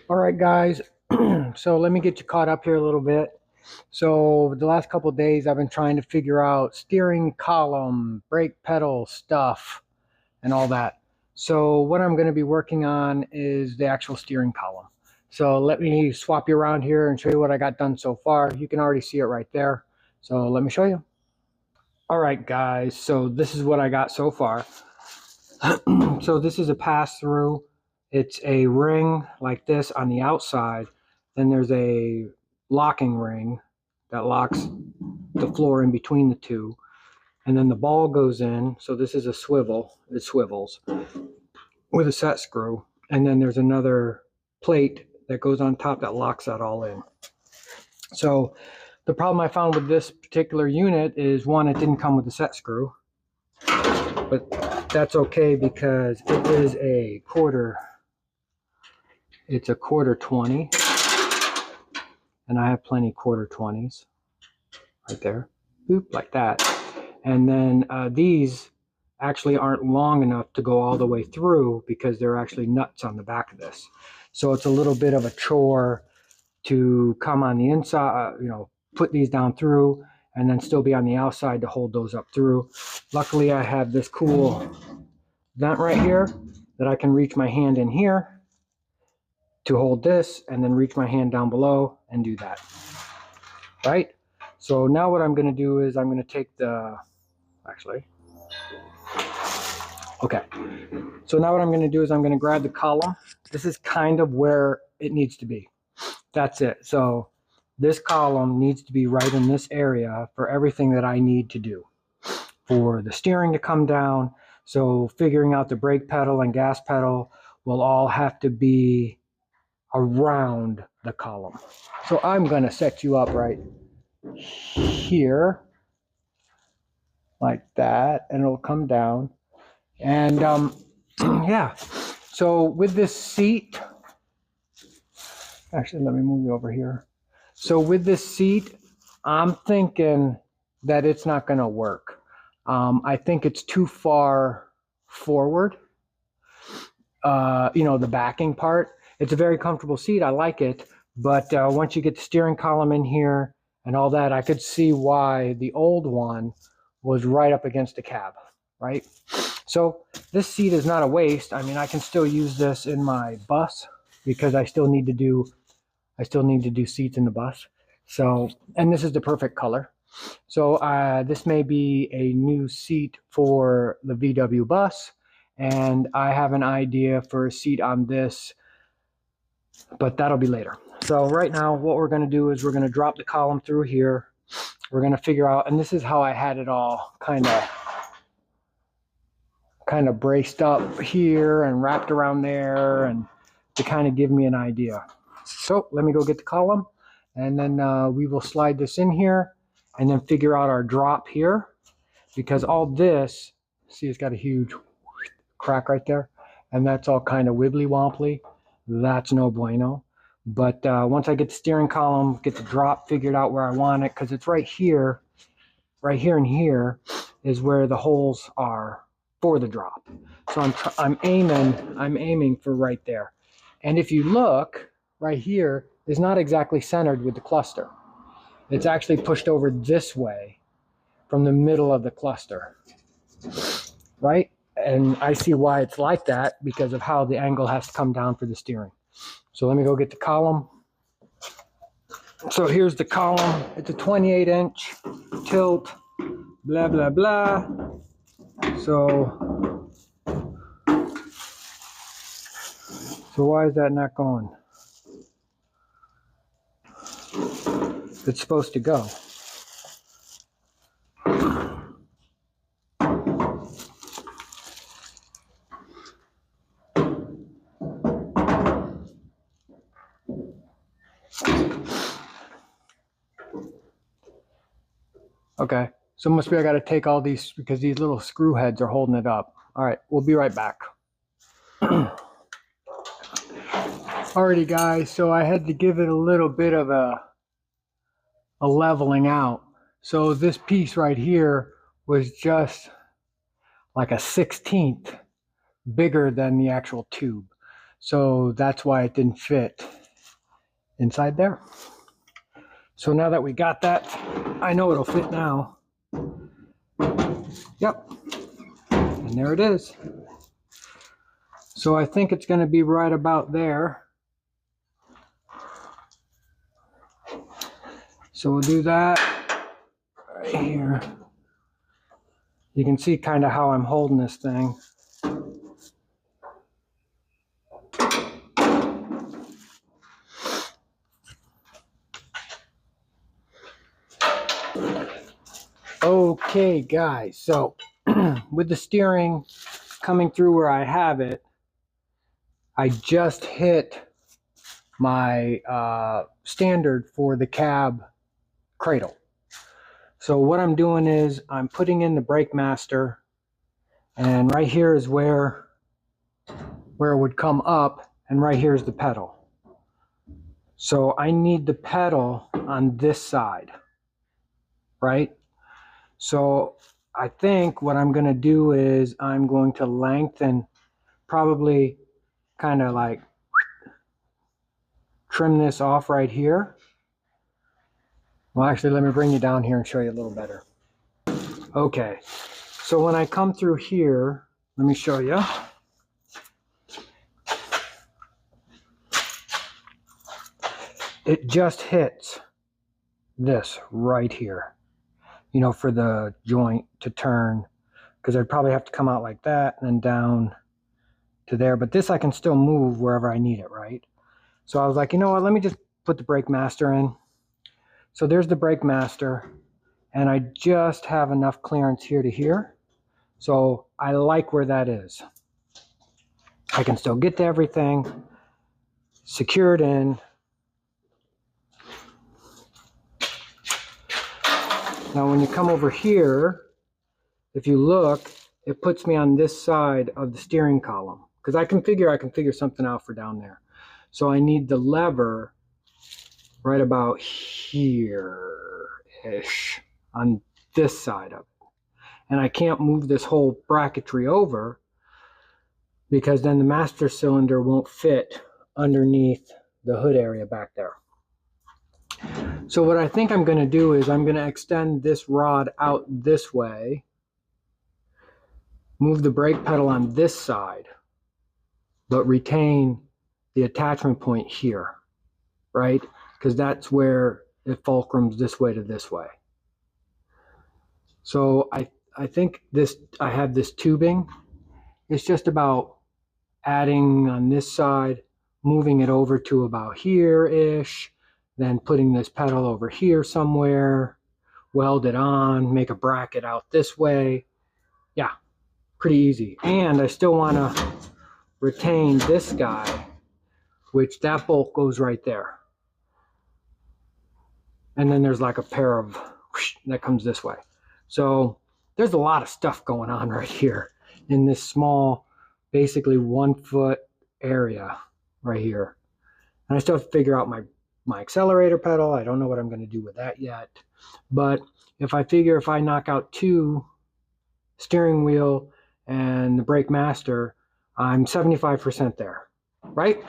All right, guys. So let me get you caught up here a little bit. So the last couple of days, I've been trying to figure out steering column, brake pedal stuff, and all that. So what I'm going to be working on is the actual steering column. So let me swap you around here and show you what I got done so far. You can already see it right there. So let me show you. All right, guys. So this is what I got so far. So this is a pass-through. It's a ring like this on the outside. Then there's a locking ring that locks the floor in between the two. And then the ball goes in. So this is a swivel. It swivels with a set screw. And then there's another plate that goes on top that locks that all in. So the problem I found with this particular unit is, one, it didn't come with a set screw. But that's okay because it is a quarter. It's a quarter 20, and I have plenty quarter 20s right there. Boop, like that. And then these actually aren't long enough to go all the way through because they're actually nuts on the back of this. So it's a little bit of a chore to come on the inside, put these down through, and then still be on the outside to hold those up through. Luckily, I have this cool vent right here that I can reach my hand in here to hold this, and then reach my hand down below and do that. Right? So now what I'm going to do is I'm going to take okay. So now what I'm going to do is I'm going to grab the column. This is kind of where it needs to be. That's it. So this column needs to be right in this area for everything that I need to do. For the steering to come down, so figuring out the brake pedal and gas pedal will all have to be around the column. So I'm going to set you up right here like that, and it'll come down. And yeah, so with this seat, actually let me move you over here. So with this seat, I'm thinking that it's not going to work. I think it's too far forward, the backing part. It's a very comfortable seat. I like it. But once you get the steering column in here and all that, I could see why the old one was right up against the cab, right? So this seat is not a waste. I mean, I can still use this in my bus because I still need to do seats in the bus. So, and this is the perfect color. So this may be a new seat for the VW bus, and I have an idea for a seat on this, but that'll be later. So right now what we're going to do is we're going to drop the column through here. We're going to figure out, and this is how I had it all kind of braced up here and wrapped around there, and to kind of give me an idea. So let me go get the column, and then we will slide this in here and then figure out our drop here, because all this, see, it's got a huge crack right there, and that's all kind of wibbly wobbly. That's no bueno. But once I get the steering column, get the drop figured out where I want it, because it's right here and here is where the holes are for the drop. So I'm aiming for right there. And if you look, right here is not exactly centered with the cluster. It's actually pushed over this way from the middle of the cluster, right? And I see why it's like that, because of how the angle has to come down for the steering. So let me go get the column. So here's the column. It's a 28-inch tilt, blah, blah, blah. So why is that not going? It's supposed to go. Okay, so must be I got to take all these because these little screw heads are holding it up. All right, we'll be right back. Alrighty, guys, so I had to give it a little bit of a leveling out. So this piece right here was just like a 1/16 bigger than the actual tube. So that's why it didn't fit inside there. So now that we got that, I know it'll fit now. Yep, and there it is. So I think it's going to be right about there. So we'll do that right here. You can see kind of how I'm holding this thing. Okay, guys, so with the steering coming through where I have it, I just hit my standard for the cab cradle. So what I'm doing is I'm putting in the brake master, and right here is where it would come up, and right here is the pedal. So I need the pedal on this side, right? So I think what I'm going to do is I'm going to lengthen, probably kind of like trim this off right here. Well, actually, let me bring you down here and show you a little better. Okay, so when I come through here, let me show you. It just hits this right here, you know, for the joint to turn, because I'd probably have to come out like that and then down to there. But this I can still move wherever I need it, right? So I was like, you know what, let me just put the brake master in. So there's the brake master, and I just have enough clearance here to here. So I like where that is. I can still get to everything, secured in. Now when you come over here, if you look, it puts me on this side of the steering column, because I can figure something out for down there. So I need the lever right about here-ish on this side of it. And I can't move this whole bracketry over, because then the master cylinder won't fit underneath the hood area back there. So what I think I'm going to do is I'm going to extend this rod out this way, move the brake pedal on this side, but retain the attachment point here, right? Because that's where it fulcrums this way to this way. So I think I have this tubing. It's just about adding on this side, moving it over to about here-ish, then putting this pedal over here somewhere, weld it on, make a bracket out this way. Yeah, pretty easy. And I still want to retain this guy, which that bolt goes right there. And then there's like a pair of that comes this way. So there's a lot of stuff going on right here in this small, basically 1 foot area right here. And I still have to figure out my accelerator pedal. I don't know what I'm going to do with that yet. But if I knock out 2 steering wheel and the brake master, I'm 75% there, right?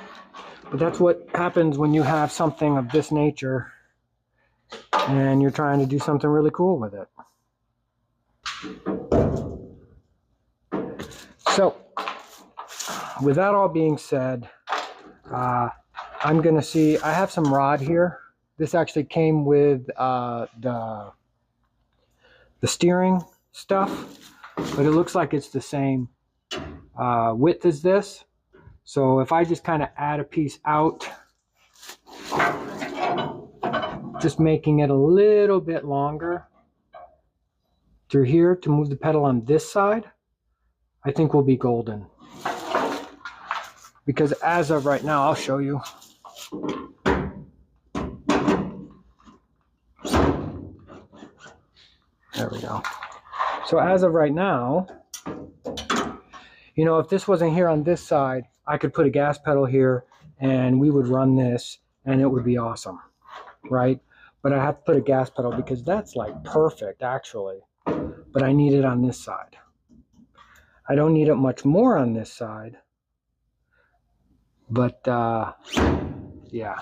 But that's what happens when you have something of this nature and you're trying to do something really cool with it. So with that all being said, I'm going to see, I have some rod here. This actually came with the steering stuff, but it looks like it's the same width as this. So if I just kind of add a piece out, just making it a little bit longer through here to move the pedal on this side, I think we'll be golden. Because as of right now, I'll show you. There we go. So as of right now, you know, if this wasn't here on this side, I could put a gas pedal here and we would run this and it would be awesome, right? But I have to put a gas pedal because that's like perfect actually. But I need it on this side. I don't need it much more on this side. But yeah.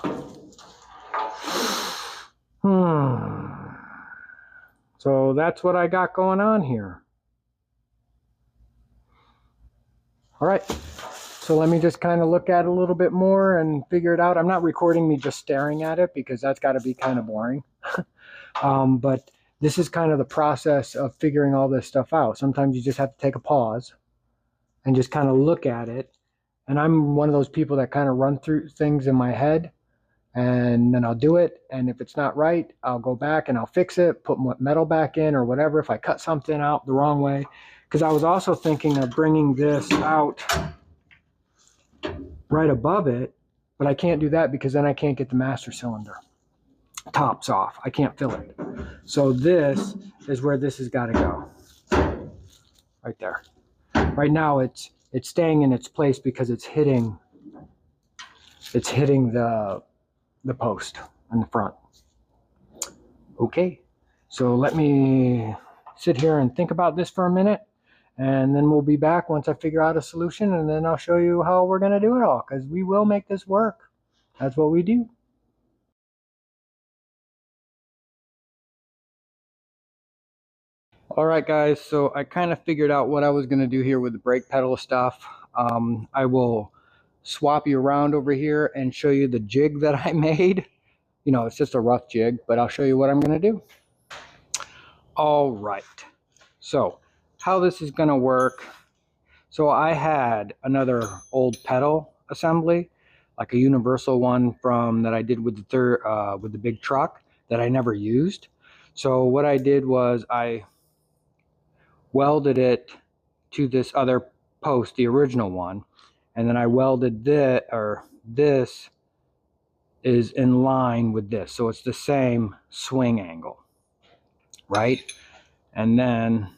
So that's what I got going on here. All right. So let me just kind of look at it a little bit more and figure it out. I'm not recording me just staring at it because that's got to be kind of boring. But this is kind of the process of figuring all this stuff out. Sometimes you just have to take a pause and just kind of look at it. And I'm one of those people that kind of run through things in my head, and then I'll do it. And if it's not right, I'll go back and I'll fix it, put metal back in or whatever if I cut something out the wrong way. Because I was also thinking of bringing this out right above it, but I can't do that because then I can't get the master cylinder tops off. I can't fill it. So this is where this has got to go. Right there. Right now it's staying in its place because it's hitting the post in the front. Okay. So let me sit here and think about this for a minute, and then we'll be back once I figure out a solution, and then I'll show you how we're going to do it all, because we will make this work. That's what we do. All right, guys, so I kind of figured out what I was going to do here with the brake pedal stuff. I will swap you around over here and show you the jig that I made. You know, it's just a rough jig, but I'll show you what I'm going to do. All right, so how this is going to work. So I had another old pedal assembly, like a universal one from that I did with the big truck that I never used. So what I did was I welded it to this other post, the original one, and then I welded this is in line with this, so it's the same swing angle, right? And then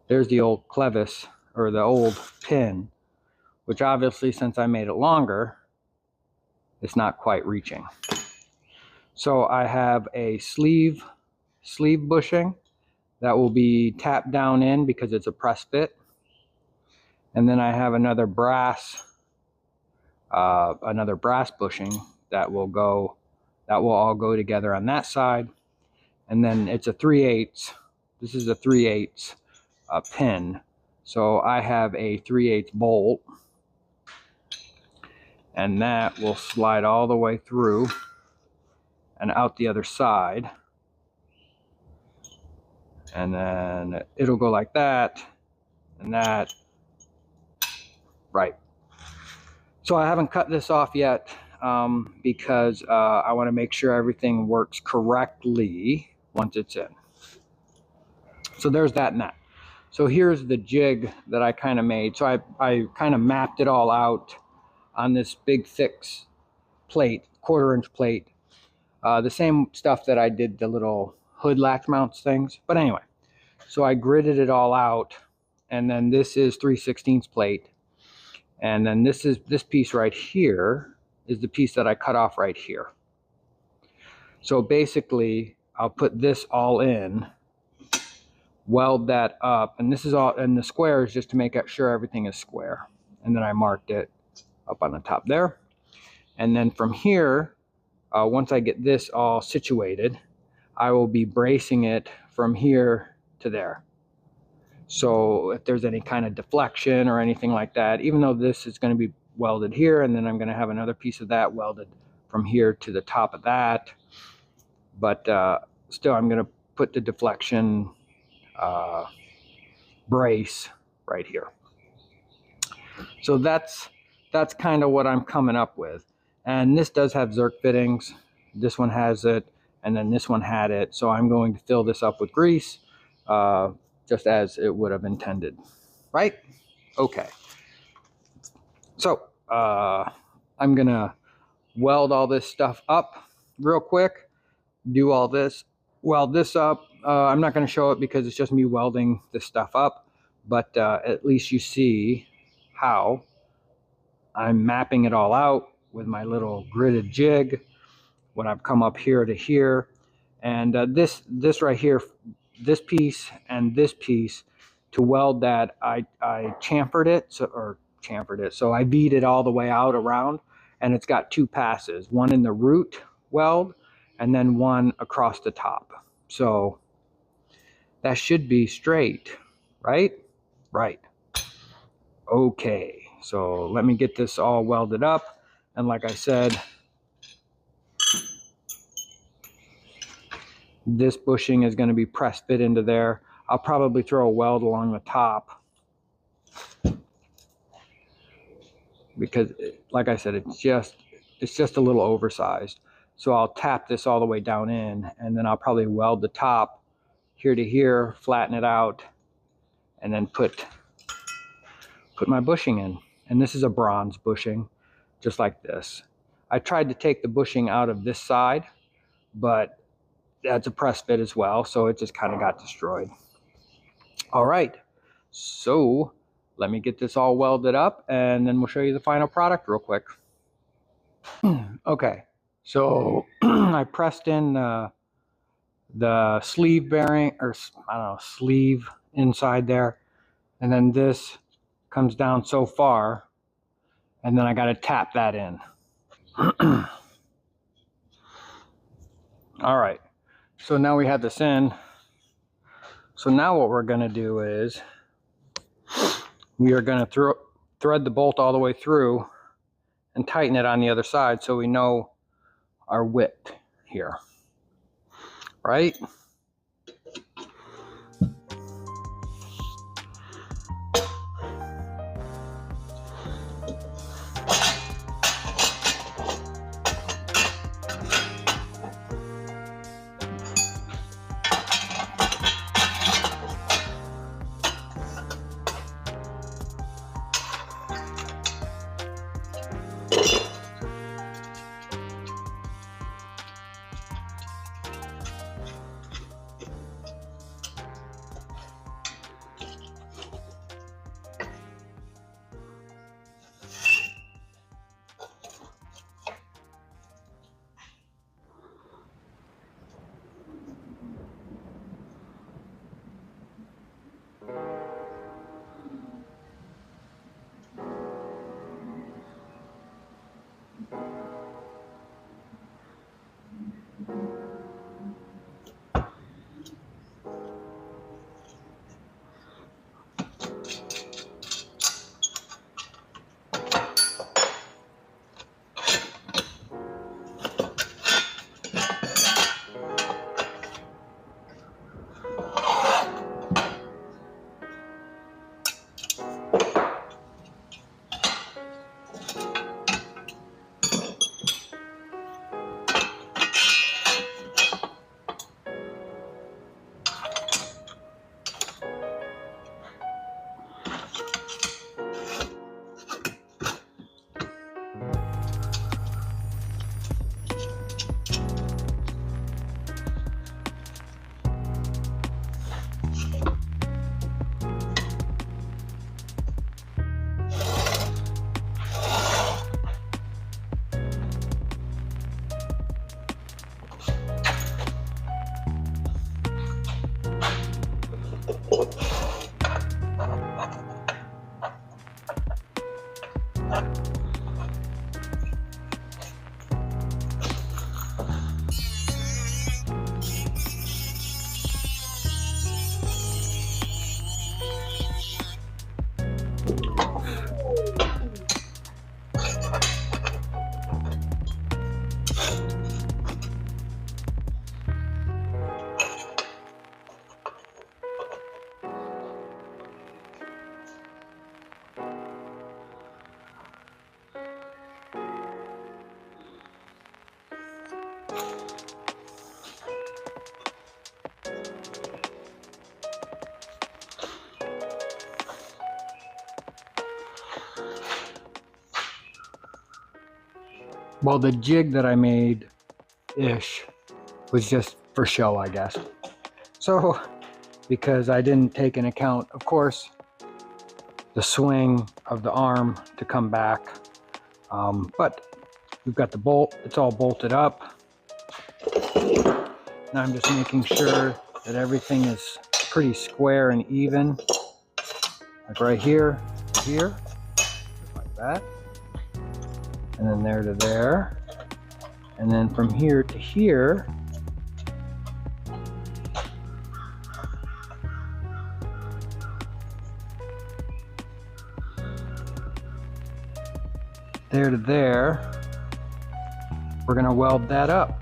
there's the old clevis, or the old pin, which obviously, since I made it longer, it's not quite reaching. So I have a sleeve bushing that will be tapped down in because it's a press fit. And then I have another brass bushing that will all go together on that side. And then it's a 3/8. This is a 3/8 pin. So I have a 3/8 bolt, and that will slide all the way through and out the other side. And then it'll go like that and that. Right. So I haven't cut this off yet because I want to make sure everything works correctly once it's in. So there's that and that. So here's the jig that I kind of made. So I kind of mapped it all out on this big thick plate, 1/4-inch plate. The same stuff that I did the little hood latch mounts things. But anyway, so I gridded it all out. And then this is 3/16 plate. And then this piece right here is the piece that I cut off right here. So basically, I'll put this all in, weld that up, and this is all, and the square is just to make sure everything is square. And then I marked it up on the top there. And then from here, once I get this all situated, I will be bracing it from here to there. So if there's any kind of deflection or anything like that, even though this is going to be welded here, and then I'm going to have another piece of that welded from here to the top of that, but still I'm going to put the deflection brace right here. So that's kind of what I'm coming up with. And this does have Zerk fittings. This one has it, and then this one had it. So I'm going to fill this up with grease, just as it would have intended, right? Okay. So I'm gonna weld all this stuff up real quick, do all this, weld this up. I'm not gonna show it because it's just me welding this stuff up, but at least you see how I'm mapping it all out with my little gridded jig, when I've come up here to here. And this right here, this piece and this piece, to weld that, I chamfered it, or chamfered it. So I V'd it all the way out around, and it's got 2 passes, one in the root weld and then one across the top. So that should be straight, right? Right. Okay, so let me get this all welded up. And like I said, this bushing is going to be press fit into there. I'll probably throw a weld along the top because, like I said, it's just a little oversized. So I'll tap this all the way down in, and then I'll probably weld the top here to here, flatten it out, and then put my bushing in. And this is a bronze bushing, just like this. I tried to take the bushing out of this side, but that's a press fit as well, so it just kind of got destroyed. All right, so let me get this all welded up, and then we'll show you the final product real quick. Okay, so I pressed in the sleeve bearing, or I don't know, sleeve inside there, and then this comes down so far, and then I got to tap that in. All right, so now we have this in. So now what we're going to do is we are going to thread the bolt all the way through and tighten it on the other side so we know our width here, right? Well, the jig that I made-ish was just for show, I guess. So, because I didn't take into account, of course, the swing of the arm to come back. But we've got the bolt, it's all bolted up. Now I'm just making sure that everything is pretty square and even. Like right here, here. that. And then there to there. And then from here to here. There to there. We're going to weld that up.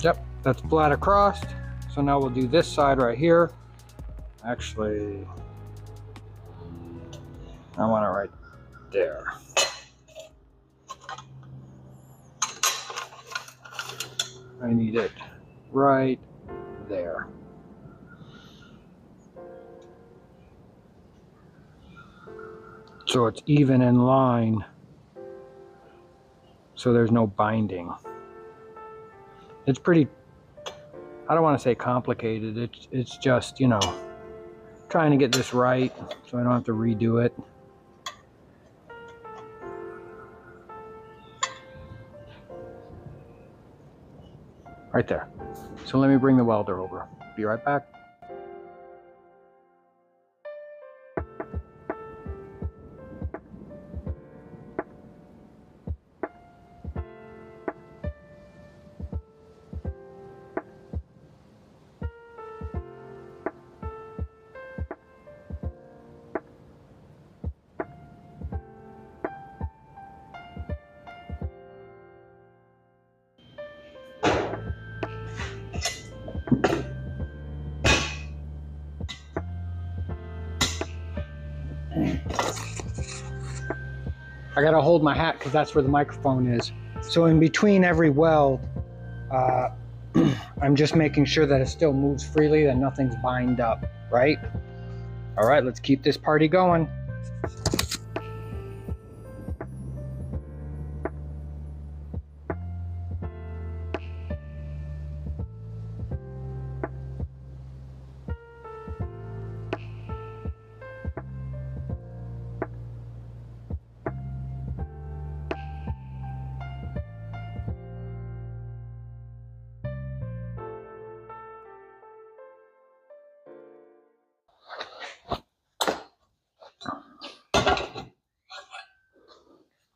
Yep, that's flat across. So now we'll do this side right here. Actually, I want it right there. I need it right there. So it's even in line. So there's no binding. It's pretty, I don't want to say complicated. It's just, you know, trying to get this right so I don't have to redo it. Right there. So let me bring the welder over. Be right back. I gotta hold my hat because that's where the microphone is. So in between every weld, I'm just making sure that it still moves freely, that nothing's bind up, right? All right, let's keep this party going.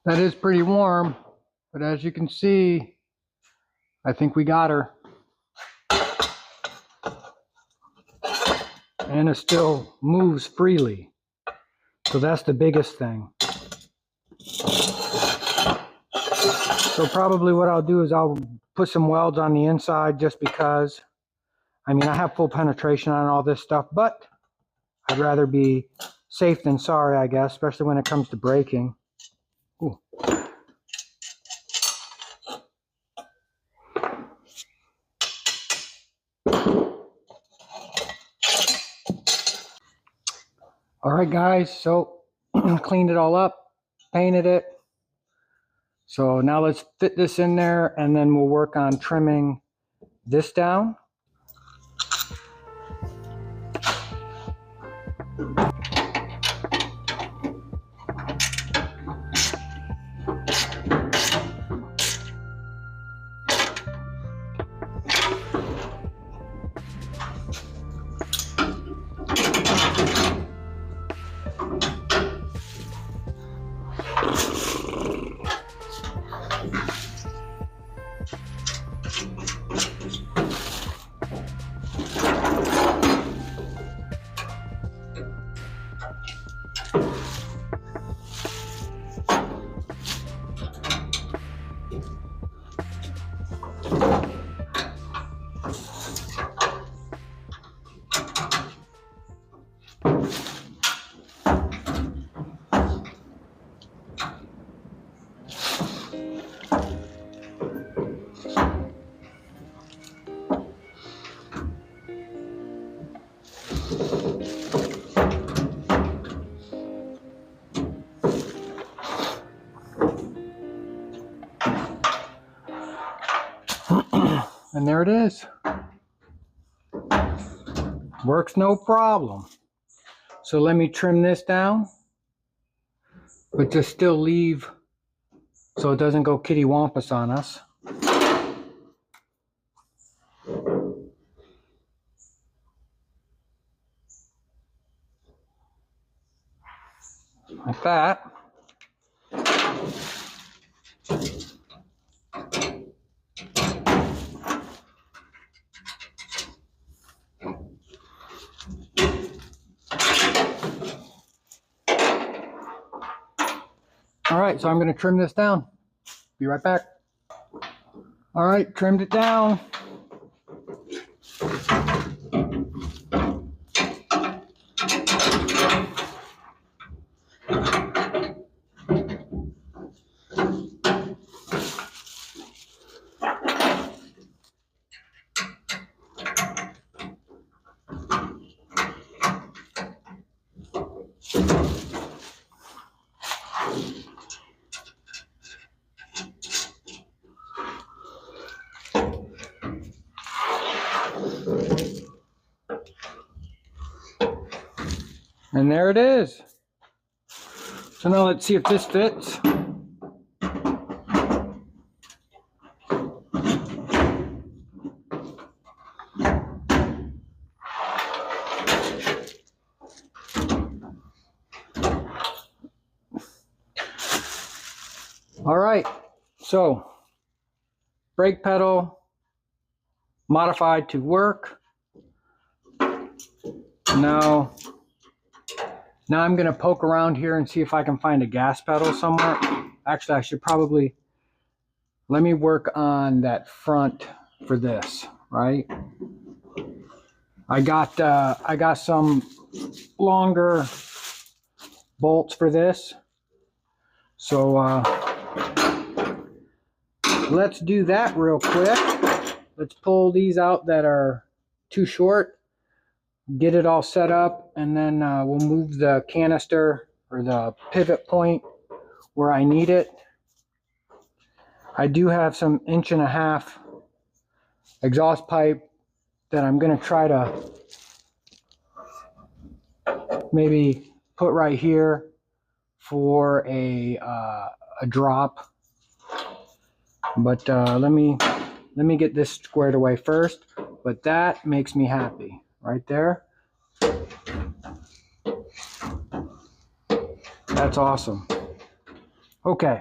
That is pretty warm, but as you can see, I think we got her. And it still moves freely. So that's the biggest thing. So probably what I'll do is I'll put some welds on the inside just because, I mean, I have full penetration on all this stuff, but I'd rather be safe than sorry, I guess, especially when it comes to braking. Ooh. All right, guys, so cleaned it all up, painted it. So now let's fit this in there and then we'll work on trimming this down. And there it is. Works no problem. So let me trim this down, but just still leave so it doesn't go kitty wampus on us. like that. All right, so I'm going to trim this down. Be right back. All right, trimmed it down. And there it is. So now let's see if this fits. All right, so brake pedal modified to work. Now I'm going to poke around here and see if I can find a gas pedal somewhere. Actually, I should probably, let me work on that front for this, right? I got some longer bolts for this. So let's do that real quick. Let's pull these out that are too short, get it all set up, and then we'll move the canister or the pivot point where I need it. I do have some 1.5" exhaust pipe that I'm going to try to maybe put right here for a drop. But let me get this squared away first. But that makes me happy right there. That's awesome. Okay.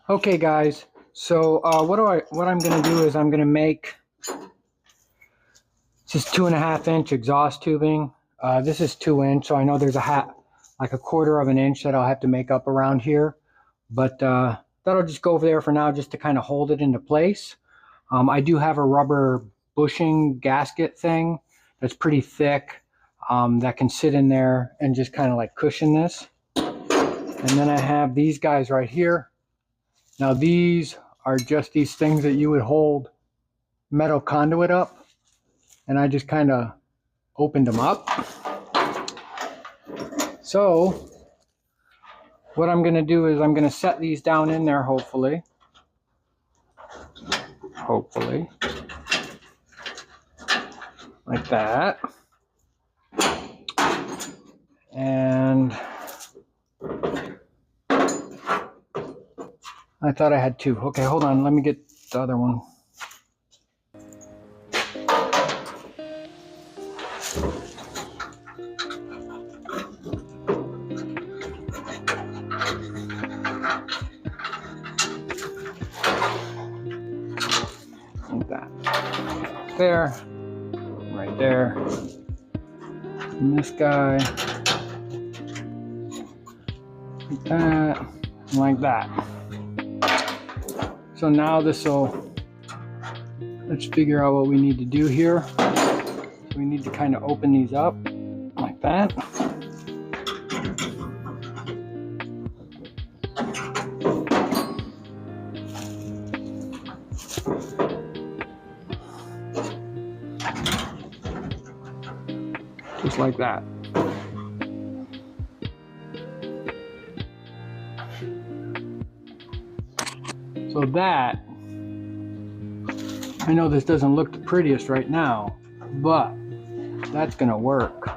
Okay, guys. So what I'm going to do is I'm going to make this is 2.5" exhaust tubing. This is 2", so I know there's like 1/4 inch that I'll have to make up around here. But that'll just go over there for now, just to kind of hold it into place. I do have a rubber bushing gasket thing that's pretty thick that can sit in there and just kind of like cushion this. And then I have these guys right here. Now these are just these things that you would hold metal conduit up. And I just kind of opened them up. So what I'm going to do is I'm going to set these down in there, hopefully. Like that. And I thought I had 2. Okay, hold on. Let me get the other one. Like that. There. Right there. And this guy. Like that. And like that. So now let's figure out what we need to do here. So we need to kind of open these up like that. Just like that. So that, I know this doesn't look the prettiest right now, but that's gonna work.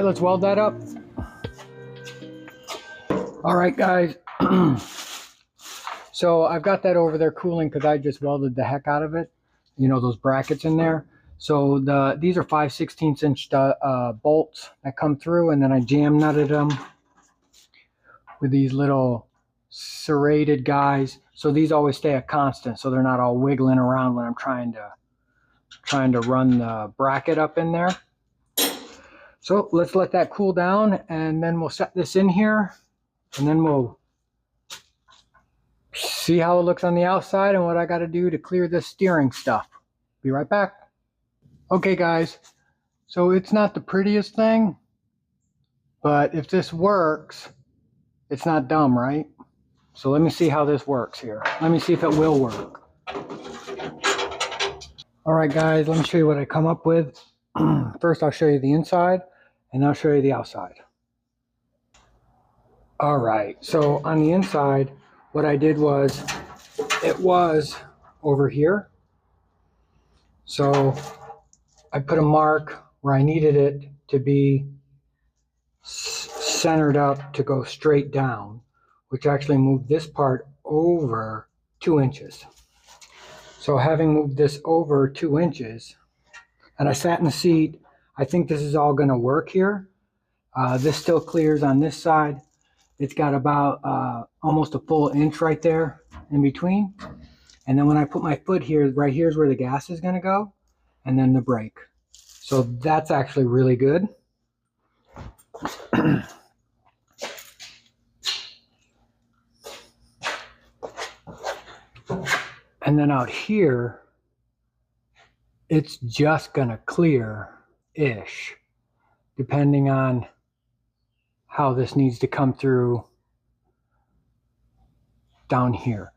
let's weld that up. All right, guys. So I've got that over there cooling because I just welded the heck out of it. You know, those brackets in there. So these are 5/16 inch bolts that come through, and then I jam nutted them with these little serrated guys. So these always stay a constant, so they're not all wiggling around when I'm trying to run the bracket up in there. So let's let that cool down, and then we'll set this in here, and then we'll see how it looks on the outside and what I got to do to clear this steering stuff. Be right back. Okay, guys, so it's not the prettiest thing, but if this works, it's not dumb, right? So let me see how this works here. Let me see if it will work. All right, guys, let me show you what I come up with. First, I'll show you the inside, and I'll show you the outside. All right, so on the inside, what I did was, it was over here. So I put a mark where I needed it to be centered up to go straight down, which actually moved this part over 2 inches. So having moved this over 2 inches, and I sat in the seat, I think this is all going to work here. This still clears on this side. It's got about almost a full inch right there in between. And then when I put my foot here, right here's where the gas is going to go, and then the brake. So that's actually really good. And then out here, it's just going to clear-ish, depending on how this needs to come through down here.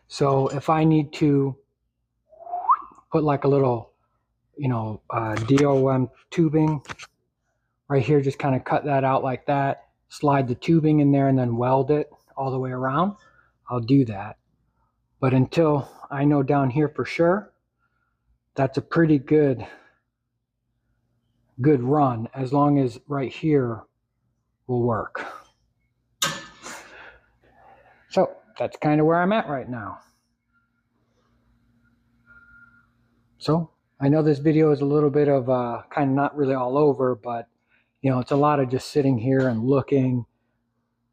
So if I need to put like a little, you know, DOM tubing right here, just kind of cut that out like that, slide the tubing in there and then weld it all the way around, I'll do that. But until I know down here for sure, that's a pretty good run, as long as right here will work. So that's kind of where I'm at right now. So I know this video is a little bit of kind of not really all over, but you know, it's a lot of just sitting here and looking,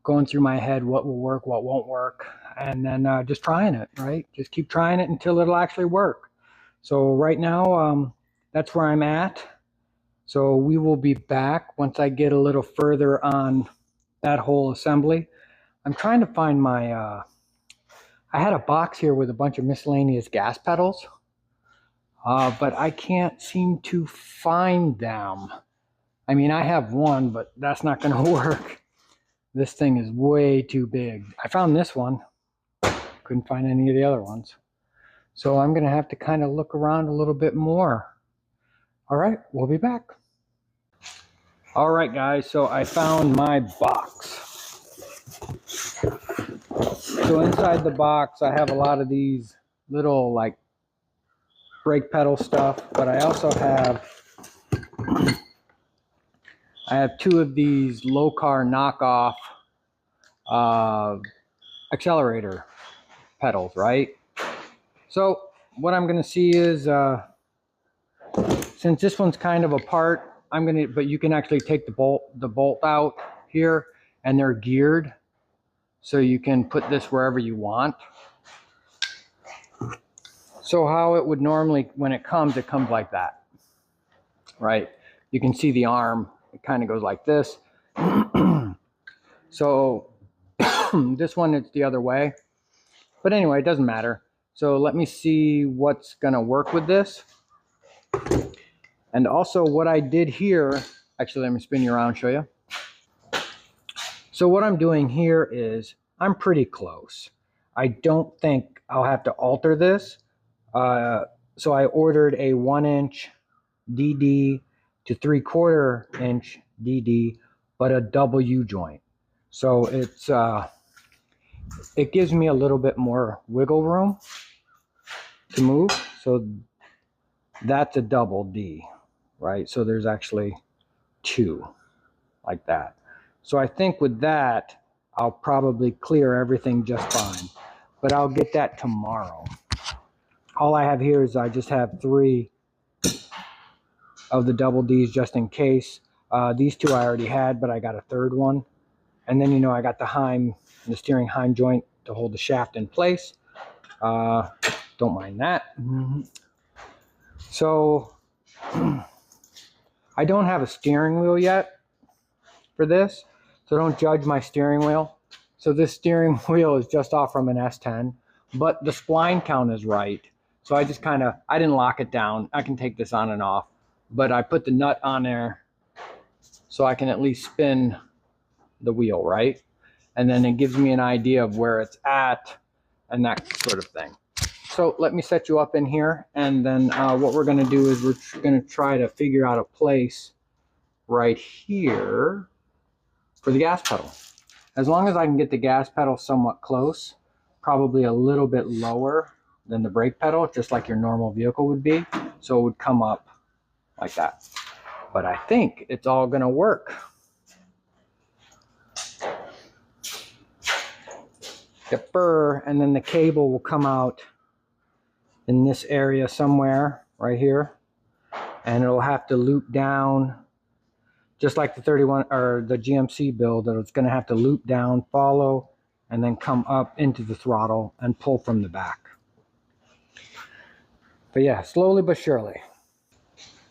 going through my head what will work, what won't work, and then just trying it, right? Just keep trying it until it'll actually work. So right now, that's where I'm at. So we will be back once I get a little further on that whole assembly. I'm trying to find my, I had a box here with a bunch of miscellaneous gas pedals, but I can't seem to find them. I mean, I have one, but that's not going to work. This thing is way too big. I found this one. Couldn't find any of the other ones. So I'm going to have to kind of look around a little bit more. All right, we'll be back. All right, guys, so I found my box. So inside the box, I have a lot of these little like brake pedal stuff, but I also have two of these low car knockoff accelerator pedals, right? So what I'm going to see is, since this one's kind of apart, but you can actually take the bolt out here, and they're geared, so you can put this wherever you want. So how it would normally, when it comes like that, right? You can see the arm, it kind of goes like this. So this one, it's the other way. But anyway, it doesn't matter. So let me see what's gonna work with this. And also what I did here, actually let me spin you around and show you. So what I'm doing here is, I'm pretty close. I don't think I'll have to alter this. So I ordered a 1-inch DD to 3/4 inch DD, but a double U joint. So it gives me a little bit more wiggle room to move. So that's a double D, right? So there's actually two. like that. So I think with that, I'll probably clear everything just fine. But I'll get that tomorrow. All I have here is I just have 3 of the double Ds just in case. These 2 I already had, but I got a 3rd one. And then, you know, I got the steering Heim joint to hold the shaft in place. Don't mind that. So I don't have a steering wheel yet for this, so don't judge my steering wheel. So this steering wheel is just off from an S10, but the spline count is right. So I just I didn't lock it down. I can take this on and off, but I put the nut on there so I can at least spin the wheel, right? And then it gives me an idea of where it's at and that sort of thing. So let me set you up in here, and then what we're going to do is we're going to try to figure out a place right here for the gas pedal. As long as I can get the gas pedal somewhat close, probably a little bit lower than the brake pedal, just like your normal vehicle would be, so it would come up like that. But I think it's all going to work. Yepper, and then the cable will come out in this area somewhere right here, and it'll have to loop down just like the 31 or the GMC build. That it's going to have to loop down, follow, and then come up into the throttle and pull from the back. But yeah, slowly but surely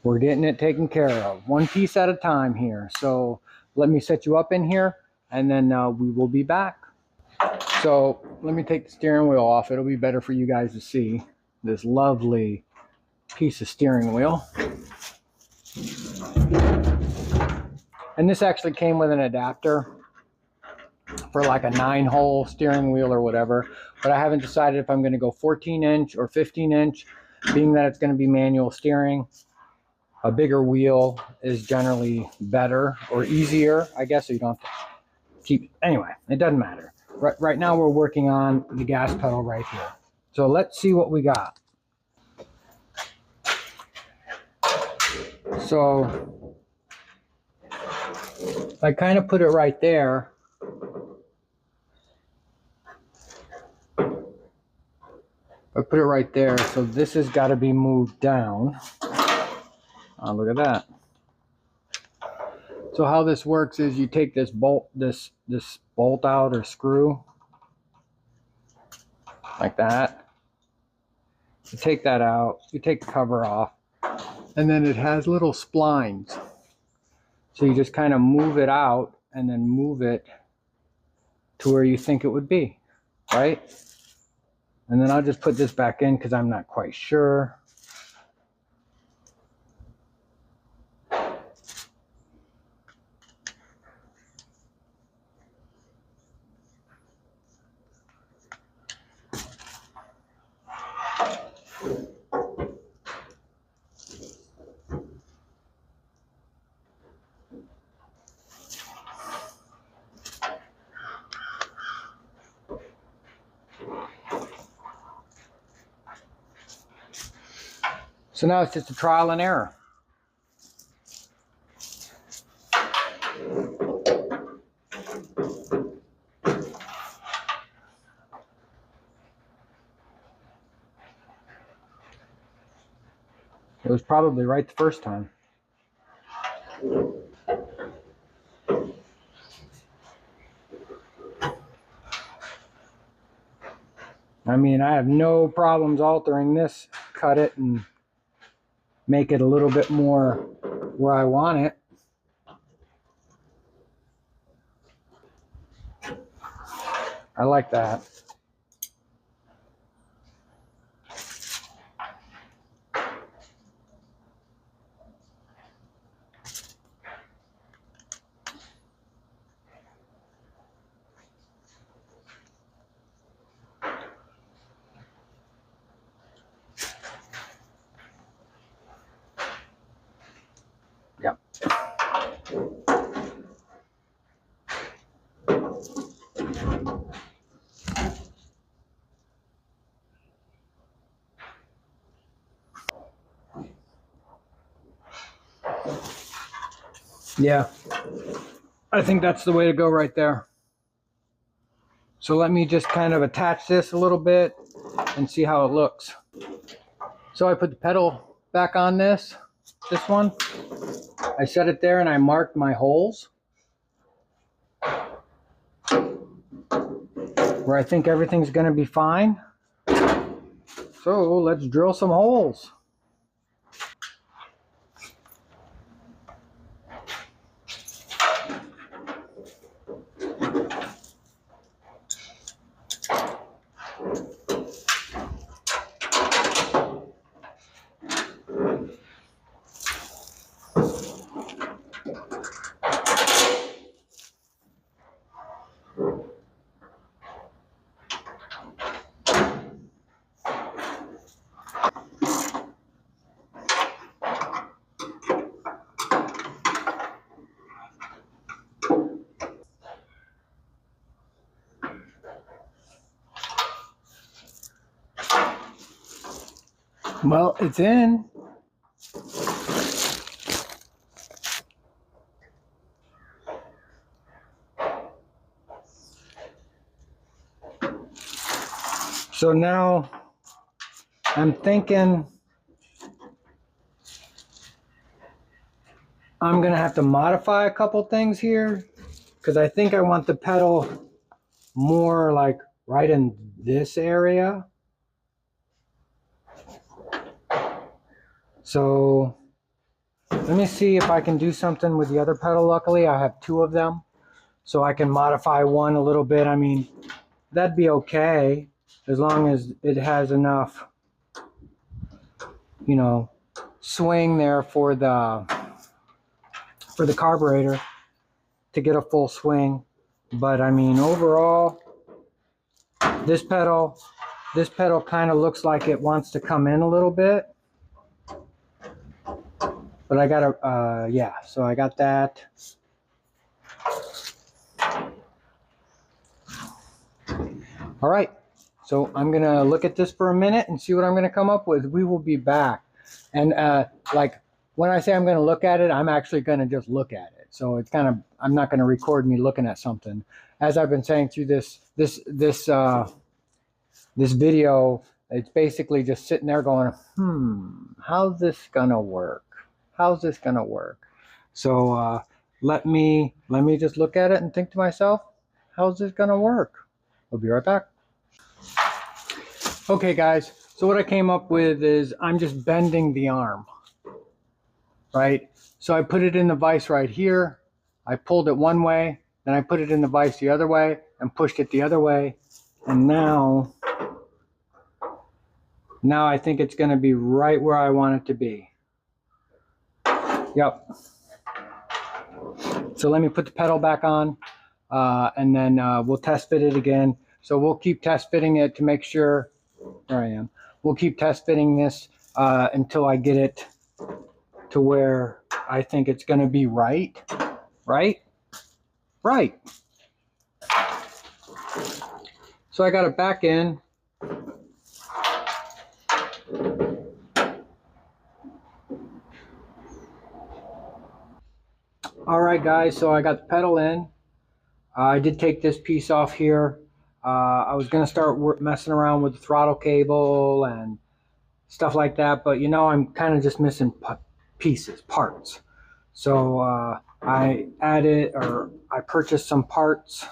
we're getting it taken care of, one piece at a time here. So let me set you up in here, and then we will be back. So let me take the steering wheel off. It'll be better for you guys to see this lovely piece of steering wheel. And this actually came with an adapter for like a 9-hole steering wheel or whatever, but I haven't decided if I'm going to go 14-inch or 15-inch, being that it's going to be manual steering. A bigger wheel is generally better or easier, I guess, so you don't have to keep, anyway, it doesn't matter. Right now we're working on the gas pedal right here. So let's see what we got. So I kind of put it right there. I put it right there, so this has got to be moved down. Oh, look at that. So how this works is you take this bolt, this bolt out or screw, like that. You take that out, you take the cover off, and then it has little splines. So you just kind of move it out and then move it to where you think it would be, right? And then I'll just put this back in because I'm not quite sure. So now it's just a trial and error. It was probably right the first time. I mean, I have no problems altering this, cut it and make it a little bit more where I want it. I like that. Yep. Yeah. I think that's the way to go right there. So let me just kind of attach this a little bit and see how it looks. So I put the pedal back on this one. I set it there and I marked my holes where I think everything's going to be fine. So let's drill some holes. Well, it's in. So now I'm thinking I'm going to have to modify a couple things here because I think I want the pedal more like right in this area. So let me see if I can do something with the other pedal. Luckily, I have two of them, so I can modify one a little bit. I mean, that'd be okay as long as it has enough, you know, swing there for the carburetor to get a full swing. But I mean, overall, this pedal kind of looks like it wants to come in a little bit. But I gotta, yeah, so I got that. All right, so I'm gonna look at this for a minute and see what I'm gonna come up with. We will be back. And like when I say I'm gonna look at it, I'm actually gonna just look at it. So it's kind of, I'm not gonna record me looking at something. As I've been saying through this video, it's basically just sitting there going, how's this gonna work? How's this gonna work? So let me just look at it and think to myself, how's this gonna work? We'll be right back. Okay guys, so what I came up with is I'm just bending the arm, right? So I put it in the vise right here. I pulled it one way, then I put it in the vise the other way and pushed it the other way. And now I think it's gonna be right where I want it to be. Yep. So let me put the pedal back on and then we'll test fit it again. So we'll keep test fitting it to make sure, there I am. We'll keep test fitting this until I get it to where I think it's gonna be right. So I got it back in. All right, guys, so I got the pedal in. I did take this piece off here. I was going to start messing around with the throttle cable and stuff like that, but you know, I'm kind of just missing parts. So I purchased some parts.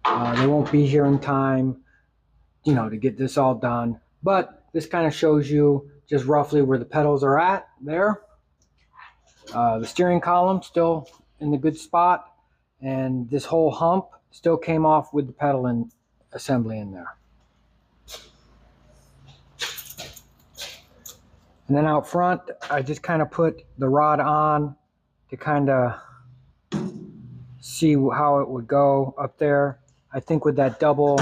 They won't be here in time, you know, to get this all done. But this kind of shows you just roughly where the pedals are at there. The steering column still in the good spot, and this whole hump still came off with the pedal and assembly in there. And then out front, I just kind of put the rod on to kind of see how it would go up there. I think with that double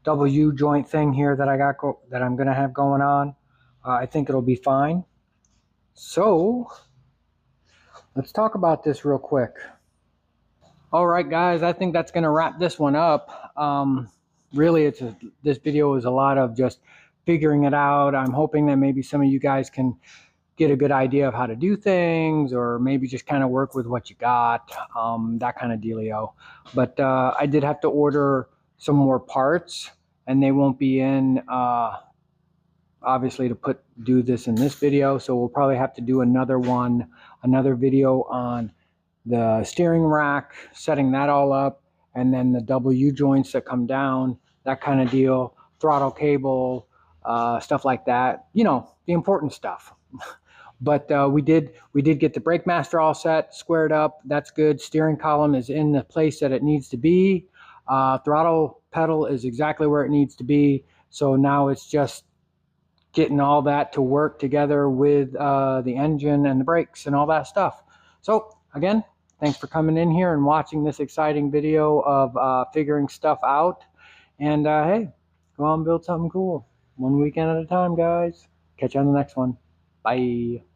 U joint thing here that I got that I'm gonna have going on, I think it'll be fine. So let's talk about this real quick. All right, guys, I think that's going to wrap this one up. Really, this video is a lot of just figuring it out. I'm hoping that maybe some of you guys can get a good idea of how to do things, or maybe just kind of work with what you got, that kind of dealio. But I did have to order some more parts, and they won't be in obviously to do this in this video, so we'll probably have to do another video on the steering rack, setting that all up, and then the W joints that come down, that kind of deal, throttle cable, stuff like that, you know, the important stuff. But we did get the brake master all set, squared up. That's good. Steering column is in the place that it needs to be. Throttle pedal is exactly where it needs to be. So now it's just getting all that to work together with the engine and the brakes and all that stuff. So again, thanks for coming in here and watching this exciting video of figuring stuff out. And hey, go on and build something cool. One weekend at a time, guys. Catch you on the next one. Bye.